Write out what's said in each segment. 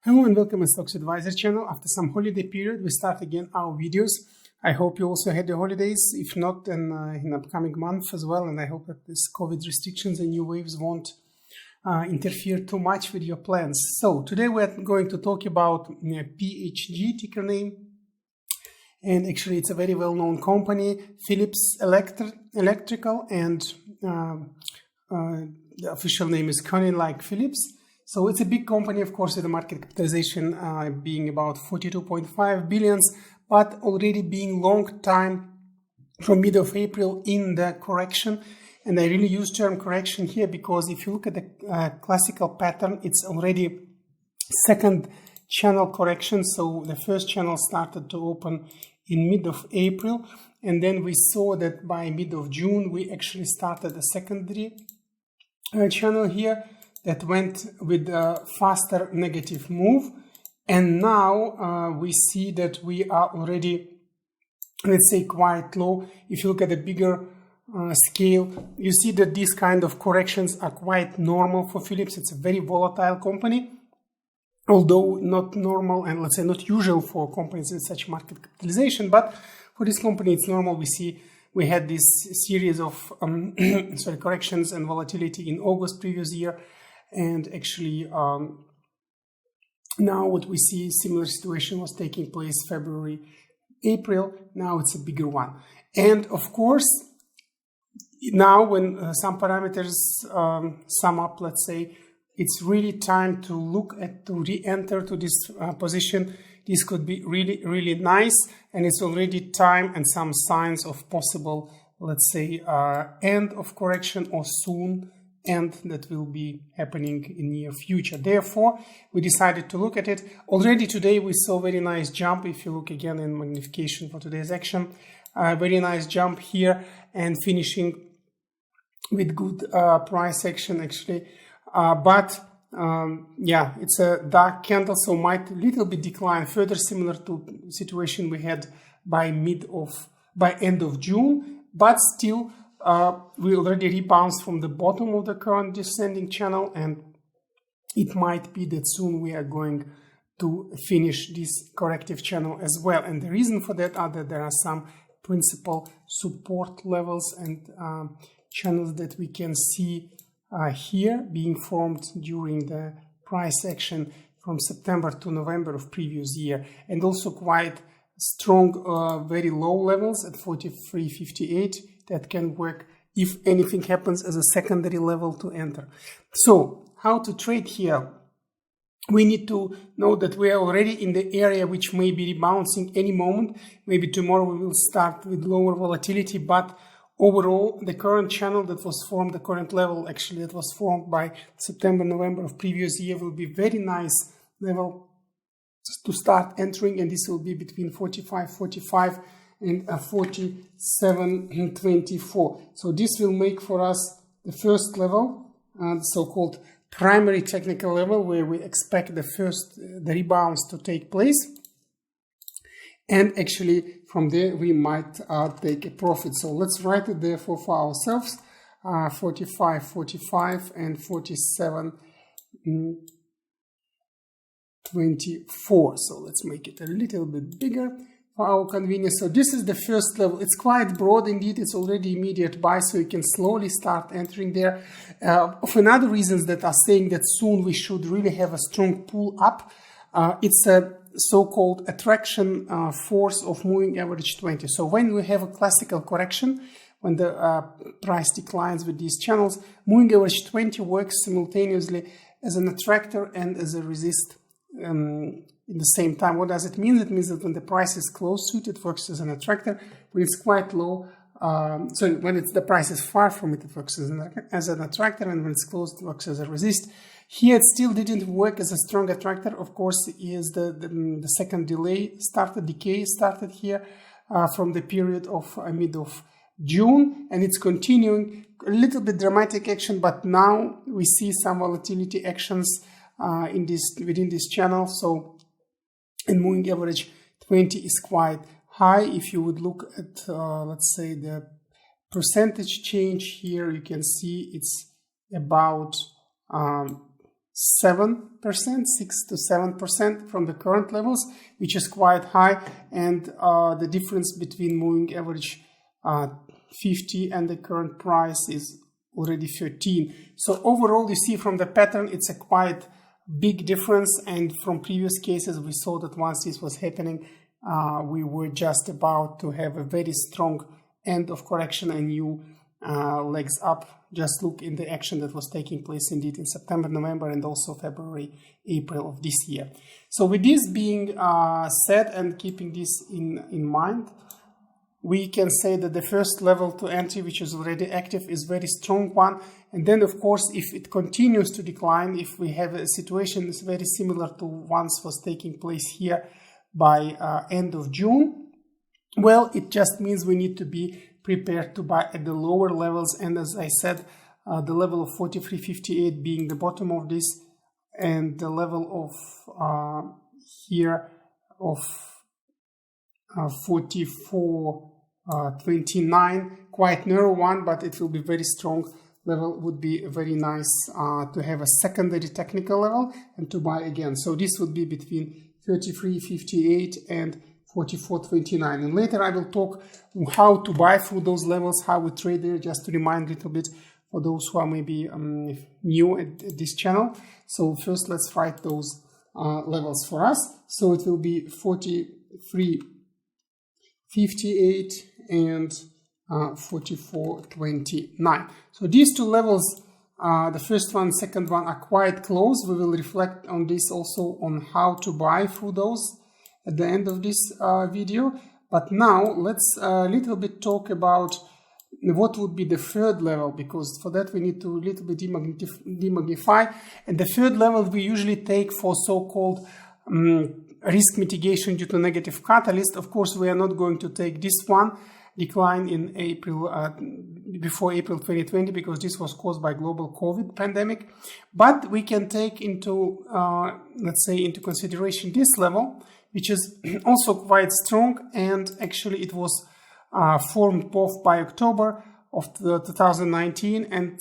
Hello and welcome to Stocks Advisor channel. After some holiday period, we start again our videos. I hope you also had your holidays. If not, then in upcoming month as well. And I hope that this COVID restrictions and new waves won't interfere too much with your plans. So today we're going to talk about PHG, ticker name. And actually it's a very well-known company, Philips Electrical, and the official name is Koninklijke Philips. So it's a big company, of course, with a market capitalization being about 42.5 billions, but already being long time from mid of April in the correction. And I really use term correction here because if you look at the classical pattern, it's already second channel correction. So the first channel started to open in mid of April. And then we saw that by mid of June, we actually started a secondary channel here that went with a faster negative move. And now we see that we are already, let's say, quite low. If you look at the bigger scale, you see that these kind of corrections are quite normal for Philips. It's a very volatile company, although not normal and let's say not usual for companies with such market capitalization. But for this company, it's normal. We had this series of corrections and volatility in August previous year. And actually, now what we see, similar situation was taking place February, April. Now it's a bigger one. And of course, now when some parameters sum up, let's say, it's really time to look at, to re-enter to this position. This could be really, really nice. And it's already time and some signs of possible, let's say, end of correction or soon and that will be happening in near future. Therefore, we decided to look at it. Already today we saw very nice jump. If you look again in magnification for today's action, very nice jump here and finishing with good price action actually. Yeah, it's a dark candle, so might a little bit decline further, similar to situation we had by end of June, but still we already rebounded from the bottom of the current descending channel, and it might be that soon we are going to finish this corrective channel as well. And the reason for that are that there are some principal support levels and channels that we can see here being formed during the price action from September to November of previous year, and also quite strong, very low levels at 43.58 that can work if anything happens as a secondary level to enter. So how to trade here? We need to know that we are already in the area which may be rebounding any moment. Maybe tomorrow we will start with lower volatility, but overall the current channel that was formed, the current level actually that was formed by September, November of previous year will be very nice level to start entering, and this will be between 45.45 and 47.24. So this will make for us the first level, the so-called primary technical level, where we expect the rebounds to take place. And actually from there we might take a profit. So let's write it therefore for ourselves, 45.45 and 47.24. So let's make it a little bit bigger for our convenience. So this is the first level. It's quite broad indeed. It's already immediate buy, so you can slowly start entering there. Of another reasons that are saying that soon we should really have a strong pull up. It's a so-called attraction force of moving average 20. So when we have a classical correction, when the price declines with these channels, moving average 20 works simultaneously as an attractor and as a resist in the same time. What does it mean? It means that when the price is close to it, it works as an attractor. When it's quite low, when the price is far from it, it works as an attractor, and when it's close, it works as a resist. Here, it still didn't work as a strong attractor. Of course, is the second decay started here from the period of mid of June, and it's continuing a little bit dramatic action, but now we see some volatility actions within this channel. So, and moving average 20 is quite high. If you would look at, let's say, the percentage change here, you can see it's about 6 to 7% from the current levels, which is quite high, and the difference between moving average 50 and the current price is already 13. So overall, you see from the pattern, it's a quite big difference, and from previous cases, we saw that once this was happening, we were just about to have a very strong end of correction and new legs up. Just look in the action that was taking place indeed in September, November, and also February, April of this year. So with this being said and keeping this in mind, we can say that the first level to enter, which is already active, is very strong one. And then, of course, if it continues to decline, if we have a situation that's very similar to once was taking place here by end of June, well, it just means we need to be prepared to buy at the lower levels. And as I said, the level of 43.58 being the bottom of this, and the level of here of 44.29, quite narrow one, but it will be very strong level. Would be very nice to have a secondary technical level and to buy again. So this would be between 33.58 and 44.29, and later I will talk how to buy through those levels, how we trade there, just to remind a little bit for those who are maybe new at this channel. So first let's write those levels for us. So it will be 43.58 and 44.29. So these two levels, the first one, second one, are quite close. We will reflect on this also on how to buy through those at the end of this video. But now let's a little bit talk about what would be the third level, because for that we need to a little bit demagnify. And the third level we usually take for so-called risk mitigation due to negative catalyst. Of course, we are not going to take this one, decline in April, before April 2020, because this was caused by global COVID pandemic. But we can take into, let's say, into consideration this level, which is also quite strong, and actually it was formed both by October of 2019 and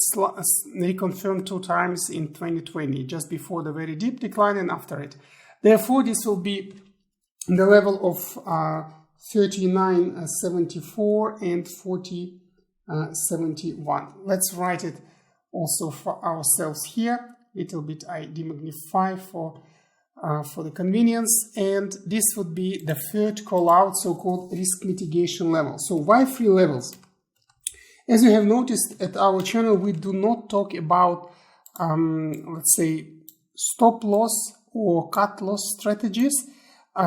reconfirmed 2 times in 2020, just before the very deep decline and after it. Therefore, this will be the level of 39.74 and 40.71. Let's write it also for ourselves here. Little bit I demagnify for the convenience, and this would be the third call out, so-called risk mitigation level. So why 3 levels? As you have noticed at our channel, we do not talk about let's say stop loss or cut loss strategies.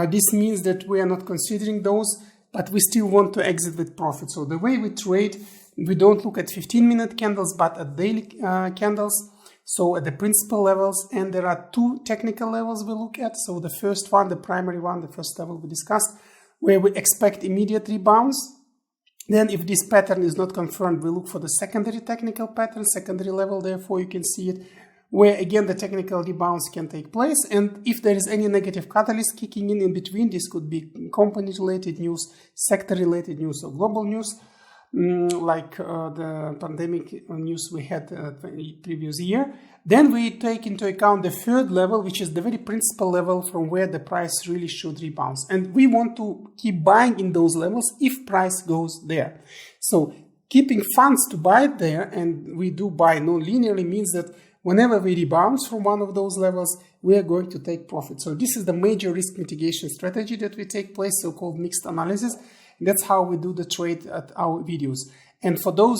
This means that we are not considering those, but we still want to exit with profit. So the way we trade, we don't look at 15-minute candles, but at daily candles. So at the principal levels, and there are 2 technical levels we look at. So the first one, the primary one, the first level we discussed, where we expect immediate rebounds. Then if this pattern is not confirmed, we look for the secondary technical pattern, secondary level, therefore you can see it, where again the technical rebounds can take place. And if there is any negative catalyst kicking in between, this could be company-related news, sector-related news, or global news, like the pandemic news we had previous year. Then we take into account the third level, which is the very principal level from where the price really should rebound. And we want to keep buying in those levels if price goes there. So keeping funds to buy there, and we do buy non-linearly, means that whenever we rebound from one of those levels, we are going to take profit. So this is the major risk mitigation strategy that we take place, so-called mixed analysis. That's how we do the trade at our videos. And for those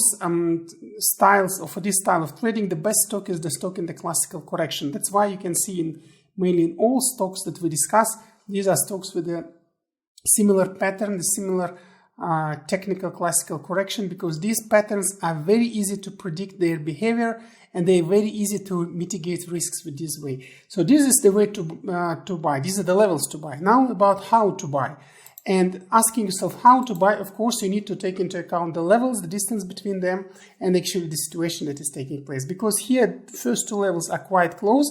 styles, or for this style of trading, the best stock is the stock in the classical correction. That's why you can see mainly in all stocks that we discuss, these are stocks with a similar pattern, the similar technical classical correction, because these patterns are very easy to predict their behavior, and they're very easy to mitigate risks with this way. So this is the way to buy. These are the levels to buy. Now about how to buy. And asking yourself how to buy, of course, you need to take into account the levels, the distance between them, and actually the situation that is taking place. Because here, the first 2 levels are quite close.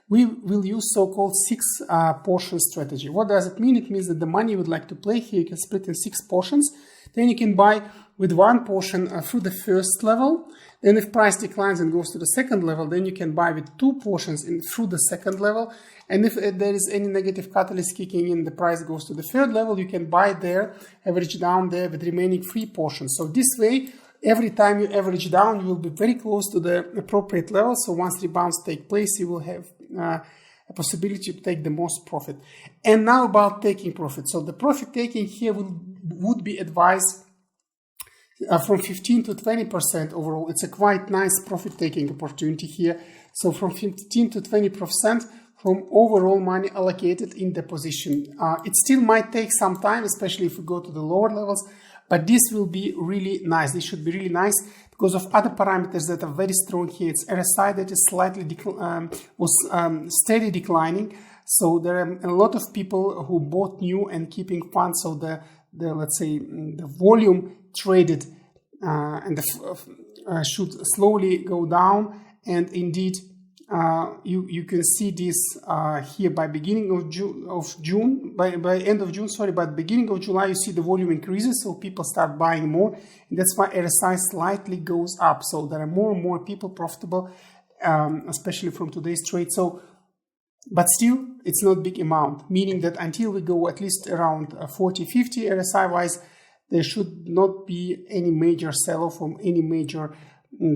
We will use so-called 6 portion strategy. What does it mean? It means that the money you would like to play here, you can split in 6 portions. Then you can buy with one portion through the first level. Then if price declines and goes to the second level, then you can buy with two portions through the second level. And if there is any negative catalyst kicking in, the price goes to the third level, you can buy there, average down there with remaining 3 portions. So this way, every time you average down, you will be very close to the appropriate level. So once rebounds take place, you will have a possibility to take the most profit. And now about taking profit. So the profit taking here would be advised from 15 to 20% overall. It's a quite nice profit taking opportunity here. So from 15 to 20% from overall money allocated in the position. It still might take some time, especially if we go to the lower levels, but this will be really nice. This should be really nice because of other parameters that are very strong here. It's RSI that is slightly steady declining. So there are a lot of people who bought new and keeping funds. So the let's say the volume traded and should slowly go down. And indeed, you can see this here by beginning of June, by end of June, sorry, but beginning of July, you see the volume increases, so people start buying more, and that's why RSI slightly goes up. So there are more and more people profitable, especially from today's trade. So, but still, it's not big amount, meaning that until we go at least around 40-50 RSI wise, there should not be any major sell-off from any major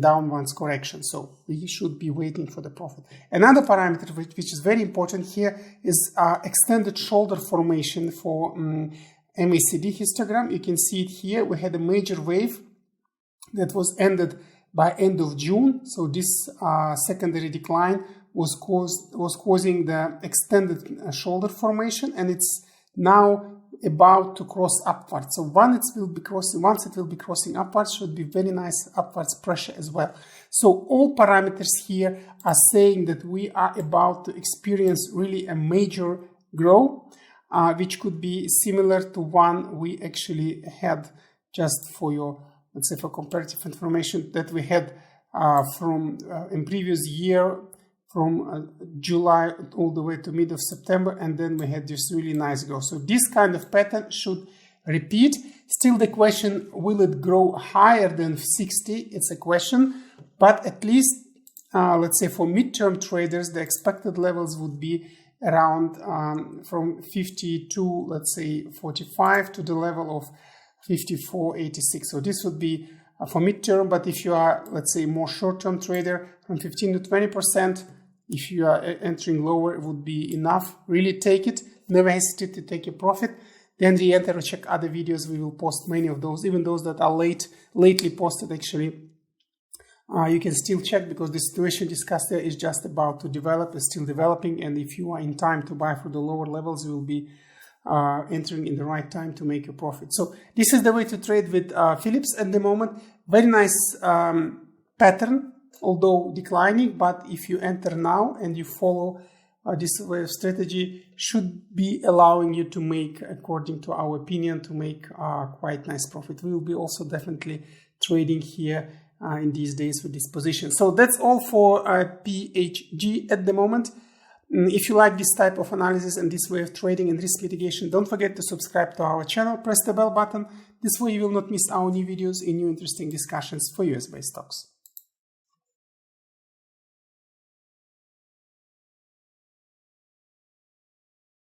downwards correction. So we should be waiting for the profit. Another parameter which is very important here is extended shoulder formation for MACD histogram. You can see it here. We had a major wave that was ended by end of June. So this secondary decline was causing the extended shoulder formation, and it's now about to cross upwards. So once it will be crossing upwards, should be very nice upwards pressure as well. So all parameters here are saying that we are about to experience really a major growth, which could be similar to one we actually had, just for your, let's say, for comparative information, that we had from in previous year, from July all the way to mid of September, and then we had this really nice growth. So this kind of pattern should repeat. Still the question, will it grow higher than 60? It's a question, but at least, let's say for midterm traders, the expected levels would be around from 52, let's say 45 to the level of 54.86. So this would be for midterm, but if you are, let's say, more short-term trader, from 15 to 20%, if you are entering lower, it would be enough. Really take it. Never hesitate to take a profit. Then re-enter or check other videos. We will post many of those, even those that are lately posted actually. You can still check because the situation discussed there is just about to develop, is still developing. And if you are in time to buy for the lower levels, you will be entering in the right time to make a profit. So this is the way to trade with Phillips at the moment. Very nice pattern, although declining, but if you enter now and you follow this way of strategy, should be allowing you to make, according to our opinion, to make quite nice profit. We will be also definitely trading here in these days with this position. So that's all for PHG at the moment. If you like this type of analysis and this way of trading and risk mitigation, don't forget to subscribe to our channel, press the bell button. This way you will not miss our new videos and new interesting discussions for US-based stocks.